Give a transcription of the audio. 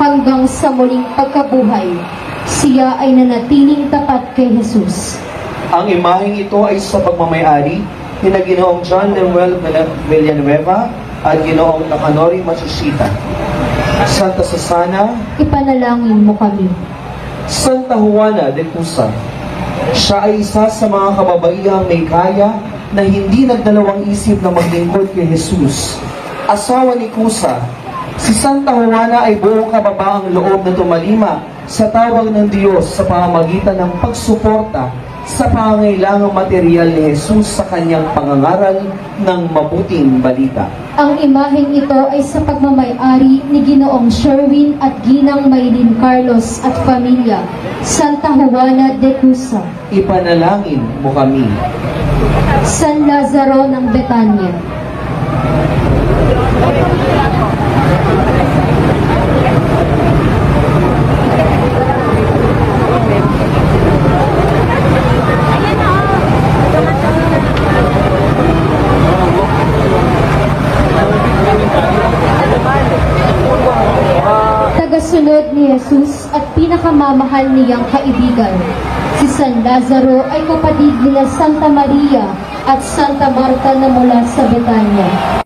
hanggang sa muling pagkabuhay, siya ay nanatiling tapat kay Jesus. Ang imaheng ito ay sa pagmamayari ni na Ginoong John Lemuel Villanueva at Ginoong Takanori Matsushita. Santa Susana, ipanalangin mo kami. Santa Juana de Cusa, siya ay isa sa mga kababaihang may kaya na hindi nagdalawang isip na maglingkod kay Jesus. Asawa ni Cusa, si Santa Juana ay buong kababaang loob na tumalima sa tawag ng Diyos sa pamamagitan ng pagsuporta sa pangangailangang material ni Jesus sa kanyang pangangaral ng mabuting balita. Ang imaheng ito ay sa pagmamayari ni Ginoong Sherwin at Ginang Maylin Carlos at pamilya, Santa Juana de Cusa. Ipanalangin mo kami. San Lazaro ng Betania, tagasunod ni Jesus at pinakamamahal niyang kaibigan. Si San Lazaro ay kapatid nila Santa Maria at Santa Marta na mula sa Betania.